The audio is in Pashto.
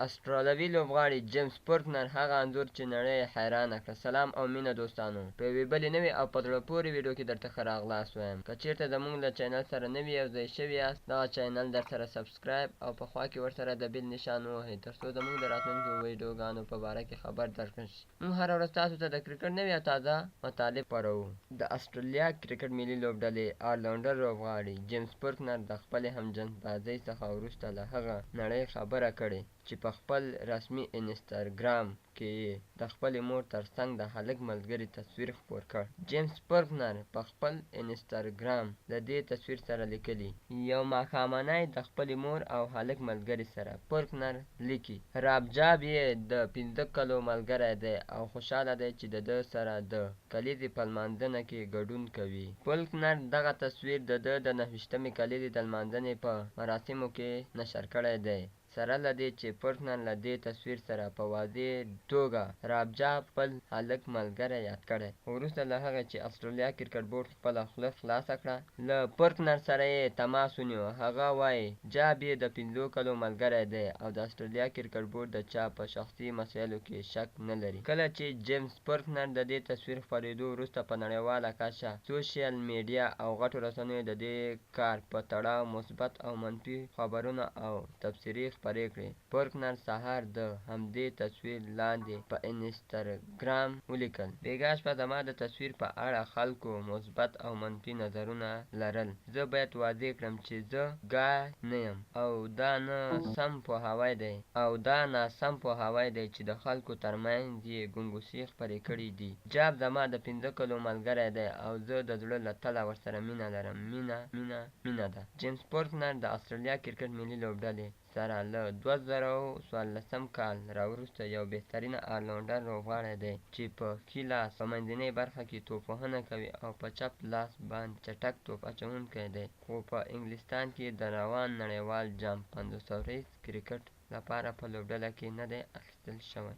استرالوي لوبغاړي جیمز پورکنر هغه انځور چې نړۍ یې حیرانه کړه. سلام او مینه دوستانو، په یوې بلې نوې او په زړه پورې ویډیو کې درته ښه راغلاست وایم. که چیرته زموږ له چینل سره نوي یوځای شوي یاست، دغه چینل درسره سبسکرایب او په خوا کې ورسره د بیل نشان ووهئ، تر څو زموږ د راتلونکو ویډیوګانو په باره کې خبر درکړل شي. موږ هره ورځ تاسو ته د کرکټ نوي او تازه مطالب خپروو. د استرالیا کرکټ ملي لوبډلې آلراونډر لوبغاړي جیمز پورکنر د خپلې همجنسبازۍ څخه وروسته له هغه نړۍ خبره کړې چې په خپل رسمي انسټاګرام کې یې د خپلې مور ترڅنګ د هلک ملګري تصویر خپور کړ. جیمز پورکنر په خپل انسټاګرام د دې تصویر سره لیکلي: یو ماښامنۍ د خپلې مور او هلک ملګري سره. پورکنر لیکي: راب جاب یې د 15 کلو ملګری دی او خوشحاله دی چې د ده سره د کلیزې په لمانځنه کې ګډون کوي. پورکنر دغه تصویر د ده د 29مې کلیزې د لمانځنې په مراسمو کې نشر کړی دی، سره له دې چې پورکنر له دې تصویر سره په واضح توګه راب جاب خپل هلک ملګری یاد کړی. وروسته له هغه چې استرالیا کرکټ بورډ خپله خوله خلاصه کړه، له پورکنر سره یې تماس ونیو. هغه وایي جاب یې د 15 کلو ملګری دی او د استرالیا کرکټ بورډ د چا په شخصي مسایلو کې شک نه لري. کله چې جیمز پورکنر د دې تصویر خپرېدو وروسته په نړیواله کچه سوشل میډیا او غټو رسنیو د دې کار په تړاو مثبت او منفي خبرونه او تبصرې خپرې کړې. پورکنر سهار د همدې تصویر لاندې په انسټاګرام ولیکل: بېګا شپه زما د تصویر په اړه خلکو مثبت او منفي نظرونه لرل. زه باید واضح کړم چې زه ګای نه یم او دا ناسم پوهاوی دی چې د خلکو ترمنځ یې ګنګوسې خپرې کړي دي. جاب زما د 15 کلو ملګری دی او زه د زړه له تله ورسره مینه لرم. مینه ده. جیمز پورکنر د استرالیا کرکټ ملي لوبډلې سره له 2014 کال راوروسته یو بهترینه آلراونډر لوبغاړی دی چې په ښي لاس په منځنۍ برخه کې توپوهنه کوي او په چپ لاس باندې چټک توپ اچوونکی دی، خو په انګلستان کې د روان نړیوال جام 500 ورځیز کرکټ لپاره په لوبډله کې نه دی اخیستل شوی.